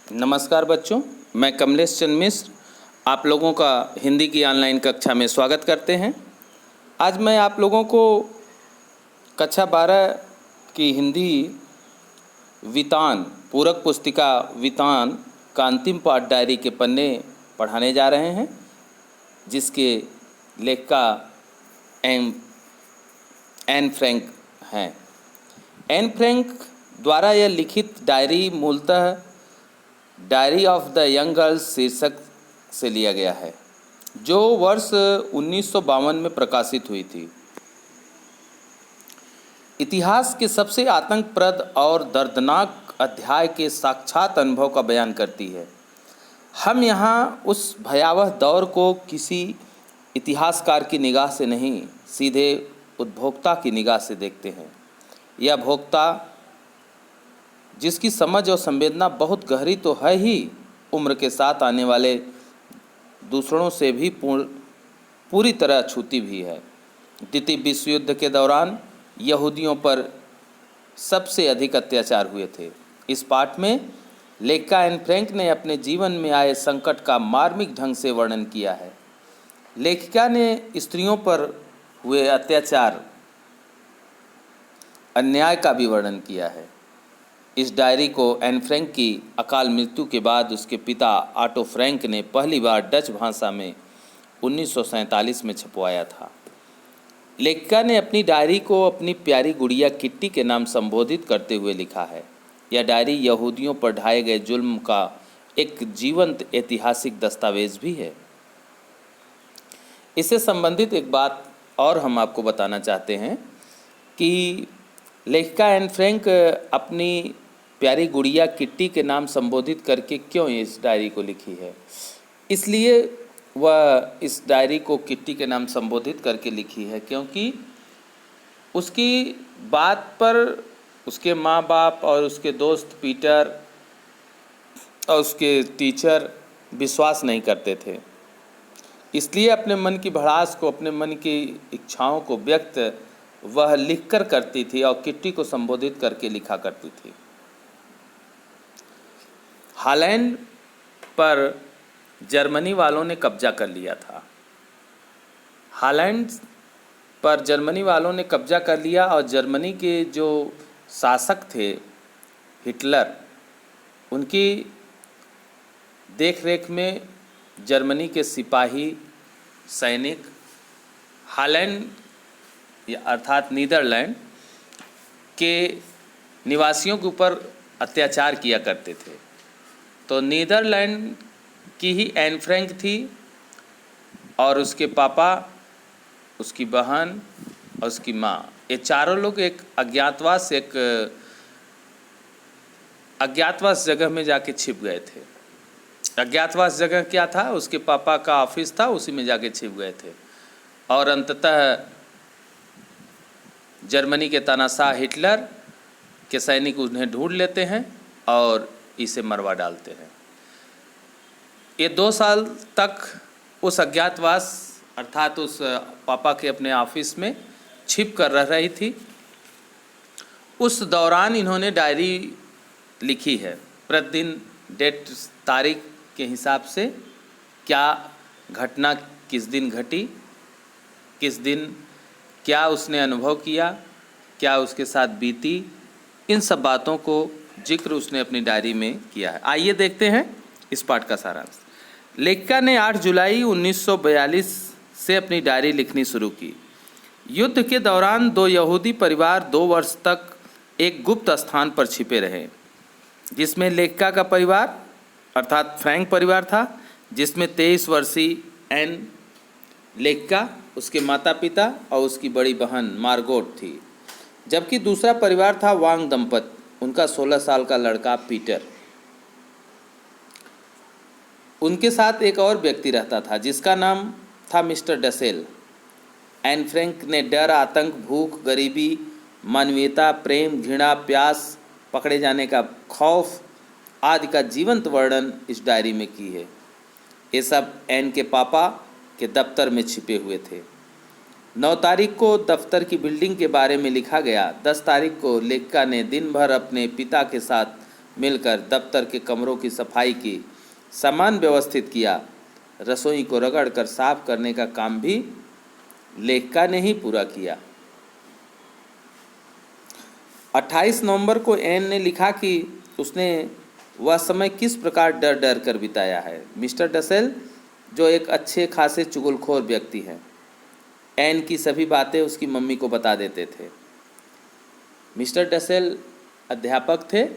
नमस्कार बच्चों, मैं कमलेश चंद्र मिश्र आप लोगों का हिंदी की ऑनलाइन कक्षा में स्वागत करते हैं। आज मैं आप लोगों को कक्षा 12 की हिंदी वितान पूरक पुस्तिका वितान का अंतिम पाठ डायरी के पन्ने पढ़ाने जा रहे हैं, जिसके लेखिका एन फ्रैंक हैं। एन फ्रैंक द्वारा यह लिखित डायरी मूलतः diary of the young girls शीर्षक से लिया गया है, जो वर्ष 1952 में प्रकाशित हुई थी। इतिहास के सबसे आतंकप्रद और दर्दनाक अध्याय के साक्षात अनुभव का बयान करती है। हम यहाँ उस भयावह दौर को किसी इतिहासकार की निगाह से नहीं, सीधे उपभोक्ता की निगाह से देखते हैं। यह भोक्ता, जिसकी समझ और संवेदना बहुत गहरी तो है ही, उम्र के साथ आने वाले दूसरों से भी पूरी तरह छूती भी है। द्वितीय विश्व युद्ध के दौरान यहूदियों पर सबसे अधिक अत्याचार हुए थे। इस पाठ में लेखिका एन फ्रैंक ने अपने जीवन में आए संकट का मार्मिक ढंग से वर्णन किया है। लेखिका ने स्त्रियों पर हुए अत्याचार, अन्याय का भी वर्णन किया है। इस डायरी को एन फ्रैंक की अकाल मृत्यु के बाद उसके पिता ऑटो फ्रैंक ने पहली बार डच भाषा में 1947 में छपवाया था। लेखिका ने अपनी डायरी को अपनी प्यारी गुड़िया किट्टी के नाम संबोधित करते हुए लिखा है। यह डायरी यहूदियों पर ढाए गए जुल्म का एक जीवंत ऐतिहासिक दस्तावेज भी है। इससे संबंधित एक बात और हम आपको बताना चाहते हैं कि लेखिका एन फ्रैंक अपनी प्यारी गुड़िया किट्टी के नाम संबोधित करके क्यों इस डायरी को लिखी है। इसलिए वह इस डायरी को किट्टी के नाम संबोधित करके लिखी है क्योंकि उसकी बात पर उसके माँ बाप और उसके दोस्त पीटर और उसके टीचर विश्वास नहीं करते थे। इसलिए अपने मन की भड़ास को, अपने मन की इच्छाओं को व्यक्त वह लिखकर करती थी और किट्टी को संबोधित करके लिखा करती थी। हॉलैंड पर जर्मनी वालों ने कब्जा कर लिया था। हॉलैंड पर जर्मनी वालों ने कब्जा कर लिया और जर्मनी के जो शासक थे हिटलर, उनकी देखरेख में जर्मनी के सिपाही सैनिक हॉलैंड अर्थात नीदरलैंड के निवासियों के ऊपर अत्याचार किया करते थे। तो नीदरलैंड की ही एन फ्रैंक थी और उसके पापा, उसकी बहन और उसकी माँ, ये चारों लोग एक अज्ञातवास जगह में जाके छिप गए थे। अज्ञातवास जगह क्या था? उसके पापा का ऑफिस था, उसी में जाके छिप गए थे और अंततः जर्मनी के तानाशाह हिटलर के सैनिक उन्हें ढूंढ लेते हैं और इसे मरवा डालते हैं। ये 2 साल तक उस अज्ञातवास अर्थात उस पापा के अपने ऑफिस में छिप कर रह रही थी। उस दौरान इन्होंने डायरी लिखी है, प्रतिदिन डेट तारीख के हिसाब से क्या घटना किस दिन घटी, किस दिन क्या उसने अनुभव किया, क्या उसके साथ बीती, इन सब बातों को जिक्र उसने अपनी डायरी में किया है। आइए देखते हैं इस पाठ का सारांश। लेखिका ने 8 जुलाई 1942 से अपनी डायरी लिखनी शुरू की। युद्ध के दौरान 2 यहूदी परिवार 2 वर्ष तक एक गुप्त स्थान पर छिपे रहे, जिसमें लेखिका का परिवार अर्थात फ्रैंक परिवार था, जिसमें 23 वर्षीय एन लेखिका, उसके माता पिता और उसकी बड़ी बहन मार्गोट थी। जबकि दूसरा परिवार था वांग दंपत, उनका 16 साल का लड़का पीटर। उनके साथ एक और व्यक्ति रहता था जिसका नाम था मिस्टर डसेल। एन फ्रैंक ने डर, आतंक, भूख, गरीबी, मानवीयता, प्रेम, घृणा, प्यास, पकड़े जाने का खौफ आदि का जीवंत वर्णन इस डायरी में की है। ये सब एन के पापा के दफ्तर में छिपे हुए थे। 9 तारीख को दफ्तर की बिल्डिंग के बारे में लिखा गया। 10 तारीख को लेखिका ने दिन भर अपने पिता के साथ मिलकर दफ्तर के कमरों की सफाई की, सामान व्यवस्थित किया। रसोई को रगड़ कर साफ करने का काम भी लेखिका ने ही पूरा किया। 28 नवंबर को एन ने लिखा कि उसने वह समय किस प्रकार डर डर कर बिताया है। मिस्टर डसेल जो एक अच्छे खासे चुगलखोर व्यक्ति हैं, एन की सभी बातें उसकी मम्मी को बता देते थे। मिस्टर डसेल अध्यापक थे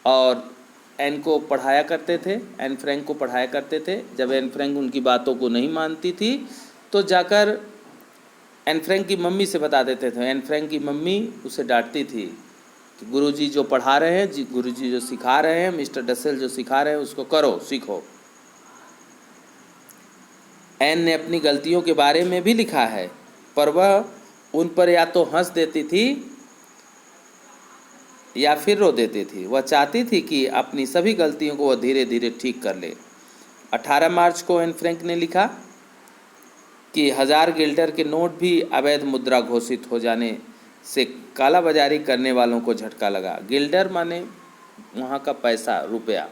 और एन को पढ़ाया करते थे, एन फ्रैंक को पढ़ाया करते थे। जब एन फ्रैंक उनकी बातों को नहीं मानती थी तो जाकर एन फ्रैंक की मम्मी से बता देते थे। एन फ्रैंक की मम्मी उसे डांटती थी कि गुरुजी जो पढ़ा रहे हैं, गुरुजी जो सिखा रहे हैं, मिस्टर डसेल जो सिखा रहे हैं उसको करो, सीखो। एन ने अपनी गलतियों के बारे में भी लिखा है, पर वह उन पर या तो हंस देती थी या फिर रो देती थी। वह चाहती थी कि अपनी सभी गलतियों को वह धीरे धीरे ठीक कर ले। 18 मार्च को एन फ्रैंक ने लिखा कि 1000 गिल्डर के नोट भी अवैध मुद्रा घोषित हो जाने से कालाबाजारी करने वालों को झटका लगा। गिल्डर माने वहाँ का पैसा, रुपया।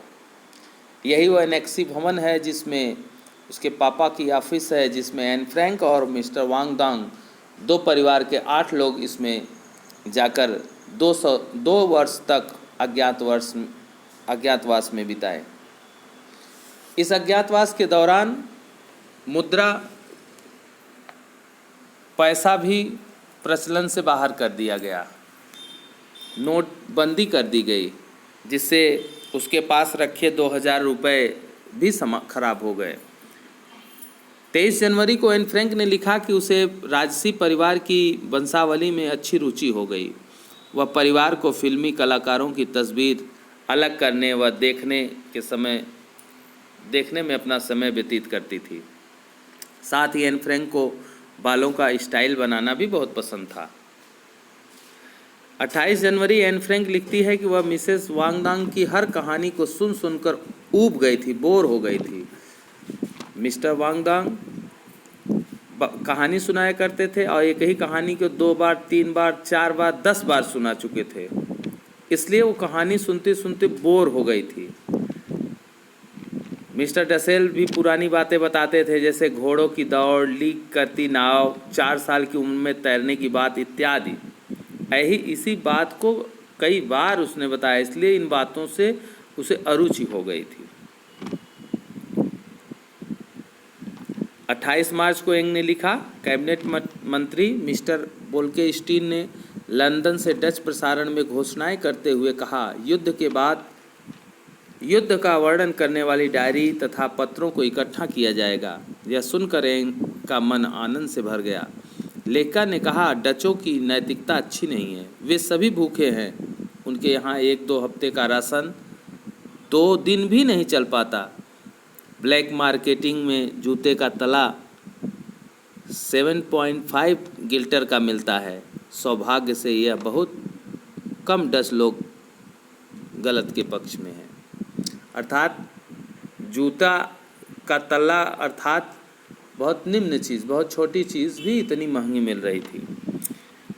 यही वह एनेक्सी भवन है जिसमें उसके पापा की ऑफिस है, जिसमें एन फ्रैंक और मिस्टर वांगडांग, दो परिवार के 8 लोग इसमें जाकर 2 वर्ष तक अज्ञातवास में बिताए। इस अज्ञातवास के दौरान मुद्रा पैसा भी प्रचलन से बाहर कर दिया गया, नोटबंदी कर दी गई, जिससे उसके पास रखे 2000 रुपये भी खराब हो गए। 23 जनवरी को एन फ्रैंक ने लिखा कि उसे राजसी परिवार की वंशावली में अच्छी रुचि हो गई। वह परिवार को फिल्मी कलाकारों की तस्वीर अलग करने व देखने में अपना समय व्यतीत करती थी। साथ ही एन फ्रैंक को बालों का स्टाइल बनाना भी बहुत पसंद था। 28 जनवरी एन फ्रैंक लिखती है कि वह मिसेस वांगडांग की हर कहानी को सुन सुनकर ऊब गई थी, बोर हो गई थी। मिस्टर वांगडांग कहानी सुनाया करते थे और एक ही कहानी को 2 बार, 3 बार, 4 बार, 10 बार सुना चुके थे, इसलिए वो कहानी सुनते सुनते बोर हो गई थी। मिस्टर डसेल भी पुरानी बातें बताते थे, जैसे घोड़ों की दौड़, लीक करती नाव, 4 साल की उम्र में तैरने की बात इत्यादि। इसी बात को कई बार उसने बताया, इसलिए इन बातों से उसे अरुचि हो गई थी। 28 मार्च को एंग ने लिखा, कैबिनेट मंत्री मिस्टर बोल्केस्टीन ने लंदन से डच प्रसारण में घोषणाएं करते हुए कहा, युद्ध के बाद युद्ध का वर्णन करने वाली डायरी तथा पत्रों को इकट्ठा किया जाएगा। यह सुनकर एंग का मन आनंद से भर गया। लेखिका ने कहा, डचों की नैतिकता अच्छी नहीं है, वे सभी भूखे हैं। उनके यहाँ 1-2 हफ्ते का राशन 2 दिन भी नहीं चल पाता। ब्लैक मार्केटिंग में जूते का तला 7.5 गिल्टर का मिलता है। सौभाग्य से यह बहुत कम डच लोग गलत के पक्ष में हैं। अर्थात जूता का तला अर्थात बहुत निम्न चीज़, बहुत छोटी चीज़ भी इतनी महंगी मिल रही थी।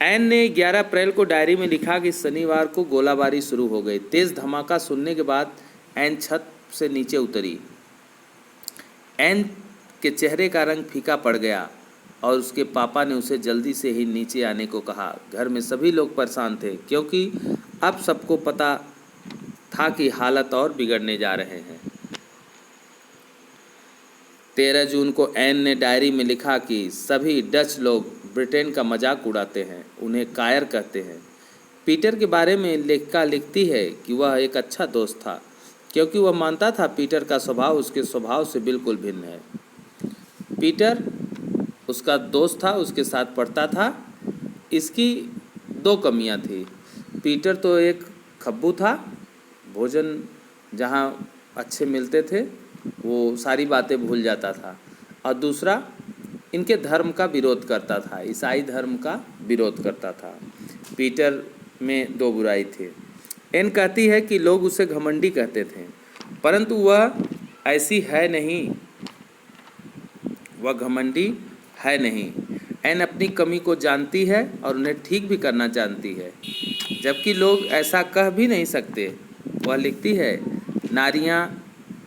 एन ने 11 अप्रैल को डायरी में लिखा कि शनिवार को गोलाबारी शुरू हो गई। तेज़ धमाका सुनने के बाद एन छत से नीचे उतरी। एन के चेहरे का रंग फीका पड़ गया और उसके पापा ने उसे जल्दी से ही नीचे आने को कहा। घर में सभी लोग परेशान थे, क्योंकि अब सबको पता था कि हालत और बिगड़ने जा रहे हैं। 13 जून को एन ने डायरी में लिखा कि सभी डच लोग ब्रिटेन का मजाक उड़ाते हैं, उन्हें कायर कहते हैं। पीटर के बारे में लेखिका लिखती है कि वह एक अच्छा दोस्त था, क्योंकि वह मानता था पीटर का स्वभाव उसके स्वभाव से बिल्कुल भिन्न है। पीटर उसका दोस्त था, उसके साथ पढ़ता था। इसकी 2 कमियां थी। पीटर तो एक खब्बू था, भोजन जहाँ अच्छे मिलते थे वो सारी बातें भूल जाता था, और दूसरा इनके धर्म का विरोध करता था, ईसाई धर्म का विरोध करता था। पीटर में 2 बुराई थे। एन कहती है कि लोग उसे घमंडी कहते थे, परंतु वह ऐसी है नहीं, वह घमंडी है नहीं। एन अपनी कमी को जानती है और उन्हें ठीक भी करना जानती है, जबकि लोग ऐसा कह भी नहीं सकते। वह लिखती है, नारियां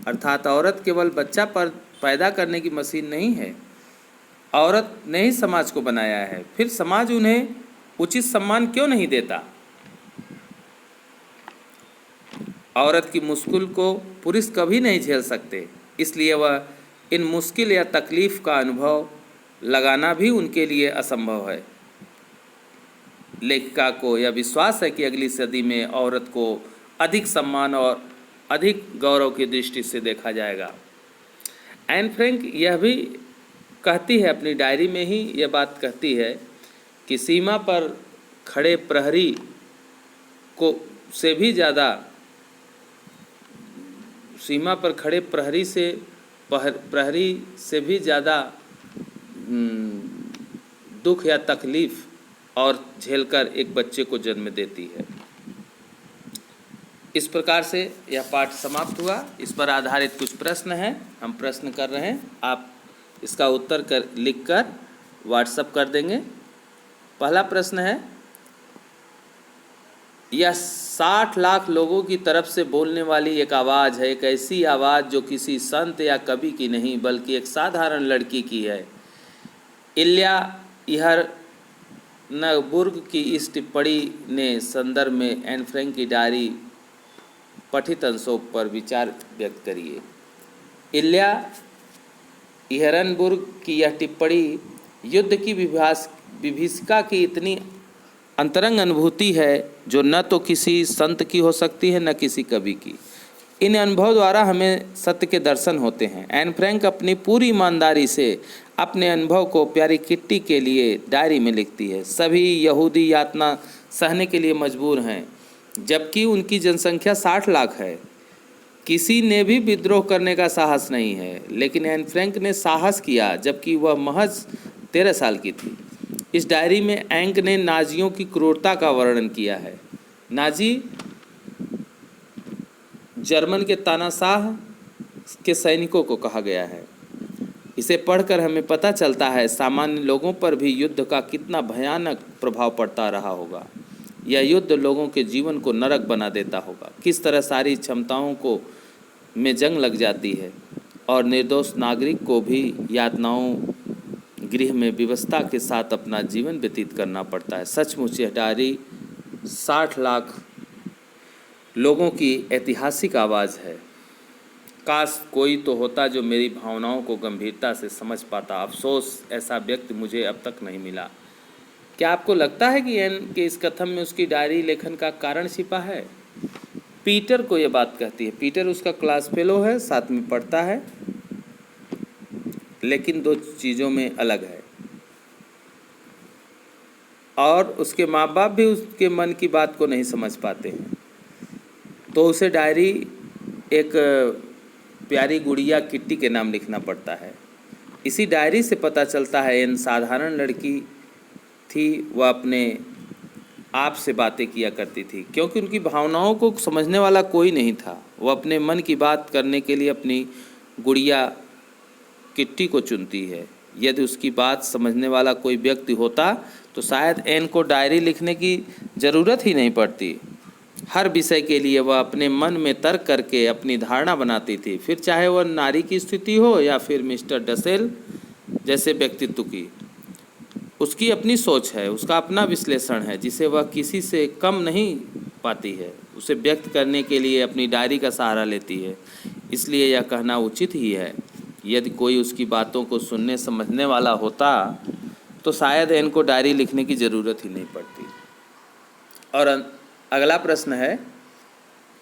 अर्थात औरत केवल बच्चा पर पैदा करने की मशीन नहीं है। औरत ने ही समाज को बनाया है, फिर समाज उन्हें उचित सम्मान क्यों नहीं देता? औरत की मुश्किल को पुरुष कभी नहीं झेल सकते, इसलिए वह इन मुश्किल या तकलीफ का अनुभव लगाना भी उनके लिए असंभव है। लेखिका को यह विश्वास है कि अगली सदी में औरत को अधिक सम्मान और अधिक गौरव की दृष्टि से देखा जाएगा। एन फ्रैंक यह भी कहती है, अपनी डायरी में ही यह बात कहती है कि सीमा पर खड़े प्रहरी को से भी ज़्यादा भी ज़्यादा दुख या तकलीफ और झेलकर एक बच्चे को जन्म देती है। इस प्रकार से यह पाठ समाप्त हुआ। इस पर आधारित कुछ प्रश्न हैं, हम प्रश्न कर रहे हैं, आप इसका उत्तर लिखकर व्हाट्सएप कर देंगे। पहला प्रश्न है, यह 60 लाख लोगों की तरफ से बोलने वाली एक आवाज़ है, एक ऐसी आवाज़ जो किसी संत या कवि की नहीं बल्कि एक साधारण लड़की की है। इल्या इहरनबुर्ग की इस टिप्पणी ने संदर्भ में एन फ्रैंक की डायरी पठित अंशों पर विचार व्यक्त करिए। इल्या इहरनबुर्ग की यह टिप्पणी युद्ध की विभीषिका की इतनी अंतरंग अनुभूति है जो न तो किसी संत की हो सकती है न किसी कवि की। इन अनुभव द्वारा हमें सत्य के दर्शन होते हैं। एन फ्रैंक अपनी पूरी ईमानदारी से अपने अनुभव को प्यारी किट्टी के लिए डायरी में लिखती है। सभी यहूदी यातना सहने के लिए मजबूर हैं, जबकि उनकी जनसंख्या 60 लाख है। किसी ने भी विद्रोह करने का साहस नहीं है, लेकिन एन फ्रैंक ने साहस किया जबकि वह महज 13 साल की थी। इस डायरी में एंक ने नाजियों की क्रूरता का वर्णन किया है। नाजी जर्मन के तानाशाह के सैनिकों को कहा गया है। इसे पढ़कर हमें पता चलता है सामान्य लोगों पर भी युद्ध का कितना भयानक प्रभाव पड़ता रहा होगा। यह युद्ध लोगों के जीवन को नरक बना देता होगा। किस तरह सारी क्षमताओं को में जंग लग जाती है और निर्दोष नागरिक को भी यातनाओं गृह में व्यवस्था के साथ अपना जीवन व्यतीत करना पड़ता है। सचमुच यह डायरी 60 लाख लोगों की ऐतिहासिक आवाज़ है। काश कोई तो होता जो मेरी भावनाओं को गंभीरता से समझ पाता। अफसोस ऐसा व्यक्ति मुझे अब तक नहीं मिला। क्या आपको लगता है कि एन के इस कथन में उसकी डायरी लेखन का कारण छिपा है? पीटर को यह बात कहती है। पीटर उसका क्लास फेलो है, साथ में पढ़ता है, लेकिन 2 चीज़ों में अलग है। और उसके माँ बाप भी उसके मन की बात को नहीं समझ पाते हैं, तो उसे डायरी एक प्यारी गुड़िया किट्टी के नाम लिखना पड़ता है। इसी डायरी से पता चलता है एन साधारण लड़की थी। वह अपने आप से बातें किया करती थी क्योंकि उनकी भावनाओं को समझने वाला कोई नहीं था। वह अपने मन की बात करने के लिए अपनी गुड़िया किट्टी को चुनती है। यदि उसकी बात समझने वाला कोई व्यक्ति होता तो शायद एन को डायरी लिखने की ज़रूरत ही नहीं पड़ती। हर विषय के लिए वह अपने मन में तर्क करके अपनी धारणा बनाती थी, फिर चाहे वह नारी की स्थिति हो या फिर मिस्टर डसेल जैसे व्यक्तित्व की। उसकी अपनी सोच है, उसका अपना विश्लेषण है जिसे वह किसी से कम नहीं पाती है। उसे व्यक्त करने के लिए अपनी डायरी का सहारा लेती है। इसलिए यह कहना उचित ही है, यदि कोई उसकी बातों को सुनने समझने वाला होता तो शायद इनको डायरी लिखने की ज़रूरत ही नहीं पड़ती। और अगला प्रश्न है,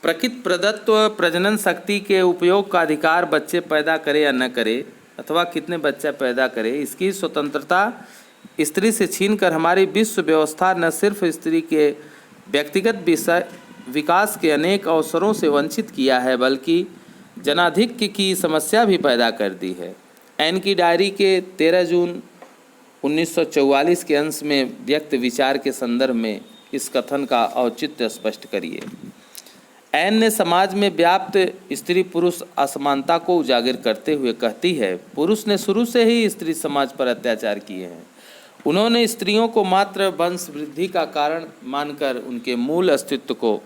प्रकृति प्रदत्त प्रजनन शक्ति के उपयोग का अधिकार बच्चे पैदा करे या न करे अथवा कितने बच्चे पैदा करे, इसकी स्वतंत्रता स्त्री से छीनकर हमारी विश्व व्यवस्था न सिर्फ स्त्री के व्यक्तिगत विकास के अनेक अवसरों से वंचित किया है बल्कि जनाधिक्य की समस्या भी पैदा कर दी है। एन की डायरी के 13 जून 1944 के अंश में व्यक्त विचार के संदर्भ में इस कथन का औचित्य स्पष्ट करिए। एन ने समाज में व्याप्त स्त्री पुरुष असमानता को उजागर करते हुए कहती है, पुरुष ने शुरू से ही स्त्री समाज पर अत्याचार किए हैं। उन्होंने स्त्रियों को मात्र वंश वृद्धि का कारण मानकर उनके मूल अस्तित्व को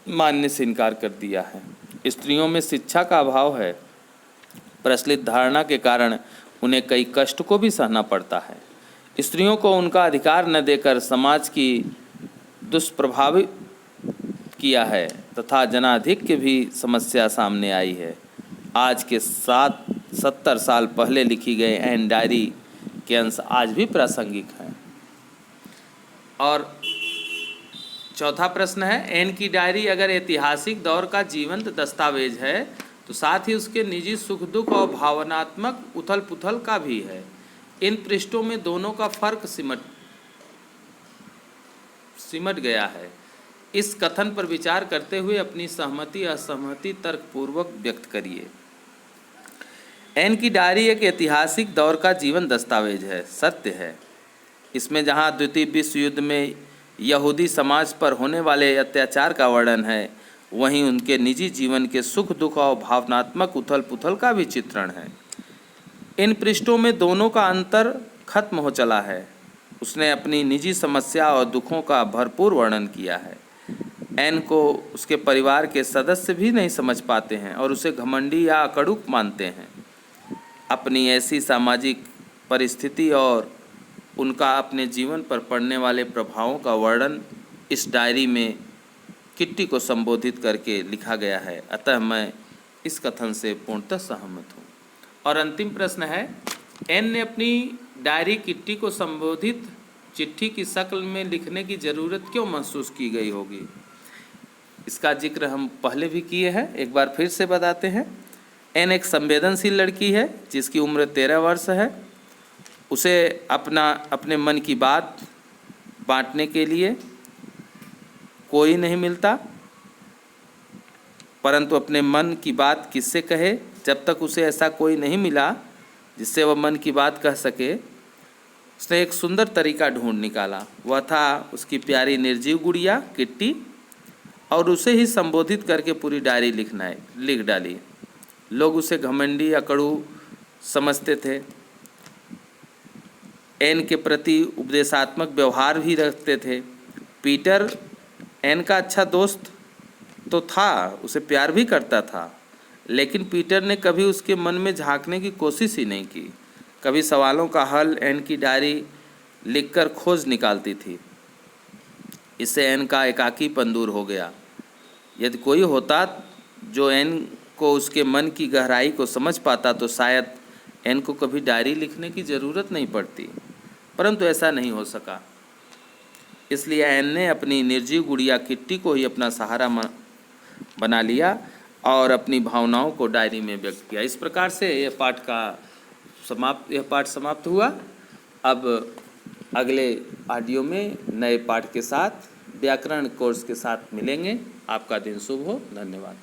मानने से इनकार कर दिया है। स्त्रियों में शिक्षा का अभाव है। प्रचलित धारणा के कारण उन्हें कई कष्ट को भी सहना पड़ता है। स्त्रियों को उनका अधिकार न देकर समाज की दुष्प्रभावित किया है तथा जनाधिक्य भी समस्या सामने आई है। आज के 70 साल पहले लिखी गई एन डायरी के अंश आज भी प्रासंगिक हैं। और चौथा प्रश्न है, एन की डायरी अगर ऐतिहासिक दौर का जीवंत दस्तावेज है तो साथ ही उसके निजी सुख दुख और भावनात्मक उथल पुथल का भी है। इन पृष्ठों में दोनों का फर्क सिमट गया है। इस कथन पर विचार करते हुए अपनी सहमति असहमति तर्कपूर्वक व्यक्त करिए। एन की डायरी एक ऐतिहासिक दौर का जीवन दस्तावेज है, सत्य है। इसमें जहाँ द्वितीय विश्व युद्ध में यहूदी समाज पर होने वाले अत्याचार का वर्णन है, वहीं उनके निजी जीवन के सुख दुख और भावनात्मक उथल पुथल का भी चित्रण है। इन पृष्ठों में दोनों का अंतर खत्म हो चला है। उसने अपनी निजी समस्या और दुखों का भरपूर वर्णन किया है। एन को उसके परिवार के सदस्य भी नहीं समझ पाते हैं और उसे घमंडी या अकड़ुक मानते हैं। अपनी ऐसी सामाजिक परिस्थिति और उनका अपने जीवन पर पड़ने वाले प्रभावों का वर्णन इस डायरी में किट्टी को संबोधित करके लिखा गया है। अतः मैं इस कथन से पूर्णतः सहमत हूँ। और अंतिम प्रश्न है, एन ने अपनी डायरी किट्टी को संबोधित चिट्ठी की शक्ल में लिखने की ज़रूरत क्यों महसूस की गई होगी? इसका जिक्र हम पहले भी किए हैं, एक बार फिर से बताते हैं। एन एक संवेदनशील लड़की है जिसकी उम्र 13 वर्ष है। उसे अपने मन की बात बांटने के लिए कोई नहीं मिलता, परंतु अपने मन की बात किससे कहे? जब तक उसे ऐसा कोई नहीं मिला जिससे वह मन की बात कह सके, उसने एक सुंदर तरीका ढूंढ निकाला। वह था उसकी प्यारी निर्जीव गुड़िया किट्टी, और उसे ही संबोधित करके पूरी डायरी लिख डाली। लोग उसे घमंडी अकड़ू समझते थे। एन के प्रति उपदेशात्मक व्यवहार भी रखते थे। पीटर एन का अच्छा दोस्त तो था, उसे प्यार भी करता था, लेकिन पीटर ने कभी उसके मन में झांकने की कोशिश ही नहीं की। कभी सवालों का हल एन की डायरी लिखकर खोज निकालती थी। इससे एन का एकाकीपन दूर हो गया। यदि कोई होता जो एन को उसके मन की गहराई को समझ पाता तो शायद एन को कभी डायरी लिखने की ज़रूरत नहीं पड़ती, परंतु ऐसा नहीं हो सका। इसलिए एन ने अपनी निर्जीव गुड़िया किट्टी को ही अपना सहारा बना लिया और अपनी भावनाओं को डायरी में व्यक्त किया। इस प्रकार से यह पाठ समाप्त हुआ। अब अगले ऑडियो में नए पाठ के साथ व्याकरण कोर्स के साथ मिलेंगे। आपका दिन शुभ हो। धन्यवाद।